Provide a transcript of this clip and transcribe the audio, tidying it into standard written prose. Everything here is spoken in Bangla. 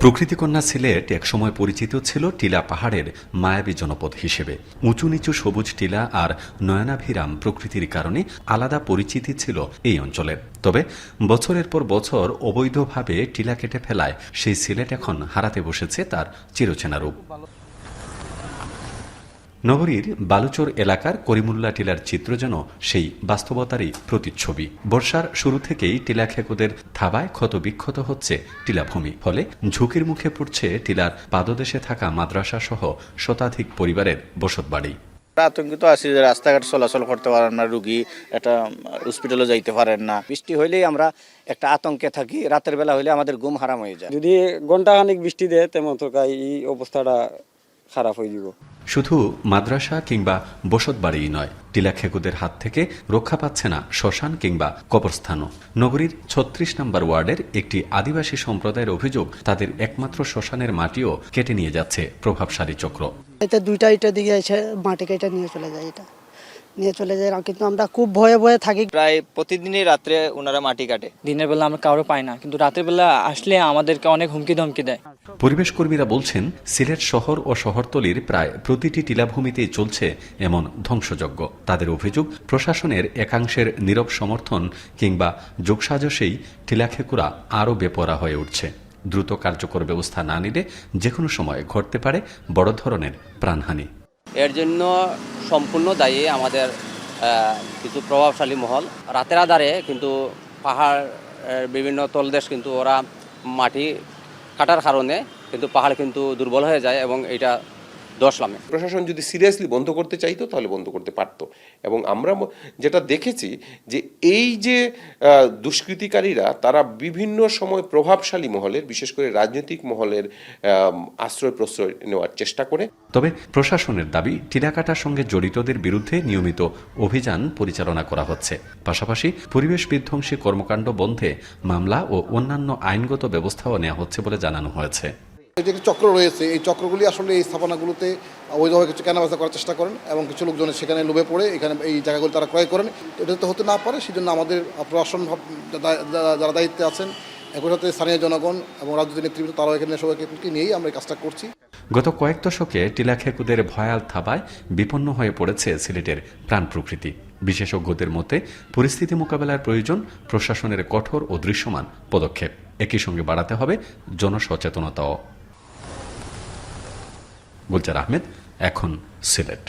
প্রকৃতিকন্যা সিলেট একসময় পরিচিত ছিল টিলা পাহাড়ের মায়াবী জনপদ হিসেবে। উঁচু নিচু সবুজ টিলা আর নয়নাভিরাম প্রকৃতির কারণে আলাদা পরিচিতি ছিল এই অঞ্চলের। তবে বছরের পর বছর অবৈধভাবে টিলা কেটে ফেলায় সেই সিলেট এখন হারাতে বসেছে তার চিরচেনা রূপ। নগরীর বালুচর এলাকার করিমুল্লা টিলার চিত্র যেন সেই বাস্তবতারই প্রতিচ্ছবি। বর্ষার শুরু থেকেই টিলা খেকোদের থাবায় ক্ষতবিক্ষত হচ্ছে টিলাভূমি, ফলে ঝুঁকির মুখে পড়ছে টিলার পাদদেশে থাকা মাদ্রাসা সহ শতাধিক পরিবারের বসতবাড়ি। আতঙ্কিত আছি যে রাস্তাঘাট চলাচল করতে পারেন না, রুগী একটা হসপিটালে যাইতে পারেন না। বৃষ্টি হইলেই আমরা একটা আতঙ্কে থাকি, রাতের বেলা হইলে আমাদের ঘুম হারাম হয়ে যায়। যদি ঘন্টাখানিক বৃষ্টি দেয় তেমন তো এই অবস্থাটা খারাপ হয়ে যাব। শুধু মাদ্রাসা কিংবা বসতবাড়িই নয়, টিলা খেকুদের হাত থেকে রক্ষা পাচ্ছে না শ্মশান কিংবা কবরস্থানও। নগরীর ৩৬ নম্বর ওয়ার্ডের একটি আদিবাসী সম্প্রদায়ের অভিযোগ, তাদের একমাত্র শ্মশানের মাটিও কেটে নিয়ে যাচ্ছে প্রভাবশালী চক্র। এটা দুইটা ইটা দিকে এসে মাটি কেটে নিয়ে চলে যায়, এটা নিয়ে চলে যায়, কিন্তু আমরা খুব ভয়ে ভয়ে থাকি। প্রায় প্রতিদিনই রাত্রে ওনারা মাটি কাটে। দিনের বেলা আমরা কারো পাই না, কিন্তু রাতের বেলা আসলে আমাদেরকে অনেক হুমকি ধমকি দেয়। পরিবেশ কর্মীরা বলছেন, সিলেট শহর ও শহরতলির প্রায় প্রতিটি টিলাভূমিতেই চলছে এমন ধ্বংসযজ্ঞ। তাদের অভিযোগ, প্রশাসনের একাংশের নীরব সমর্থন কিংবা যোগসাজশেই টিলাখেকুরা আরও বেপরোয়া হয়ে উঠছে। দ্রুত কার্যকর ব্যবস্থা না নিলে যেকোনো সময় ঘটতে পারে বড় ধরনের প্রাণহানি। এর জন্য সম্পূর্ণ দায়ী আমাদের কিছু প্রভাবশালী মহল। রাতের আধারে কিন্তু পাহাড় বিভিন্ন তলদেশ কিন্তু ওরা মাটি কাটার কারণে কিন্তু পাহাড় কিন্তু দুর্বল হয়ে যায় এবং এটা দোষ নামে। প্রশাসন যদি সিরিয়াসলি বন্ধ করতে চাইতো তাহলে বন্ধ করতে পারতো। এবং আমরা যেটা দেখেছি যে এই যে দুষ্কৃতিকারীরা তারা বিভিন্ন সময় প্রভাবশালী মহলের, বিশেষ করে রাজনৈতিক মহলের আশ্রয় প্রশ্রয় নেওয়ার চেষ্টা করে। তবে প্রশাসনের দাবি, টিলা কাটার সঙ্গে জড়িতদের বিরুদ্ধে নিয়মিত অভিযান পরিচালনা করা হচ্ছে। পাশাপাশি পরিবেশ বিধ্বংসী কর্মকাণ্ড বন্ধে মামলা ও অন্যান্য আইনগত ব্যবস্থাও নেওয়া হচ্ছে বলে জানানো হয়েছে। এই যে চক্র রয়েছে, এই চক্রগুলি আসলে এই স্থাপনাগুলোতে অবৈধভাবে কিছু কেনাবেচা করার চেষ্টা করেন এবং কিছু লোকজন সেখানে লোভে পড়ে এখানে এই জায়গাগুলো তারা ক্রয় করেন। এটা তো হতে না পারে, সেই জন্য আমাদের প্রশাসন যারা দায়িত্বে আছেন, একই সাথে স্থানীয় জনগণ এবং রাজনৈতিক নেতৃত্ব, তারাও এখানে সবাইকে নিয়েই আমরা এই কাজটা করছি। গত কয়েক দশকে টিলা খেকুদের ভয়াল থাবায় বিপন্ন হয়ে পড়েছে সিলেটের প্রাণ প্রকৃতি। বিশেষজ্ঞদের মতে পরিস্থিতি মোকাবেলার প্রয়োজন প্রশাসনের কঠোর ও দৃশ্যমান পদক্ষেপ। একই সঙ্গে বাড়াতে হবে জনসচেতনতাও। গুলজার আহমেদ, এখন সিলেট।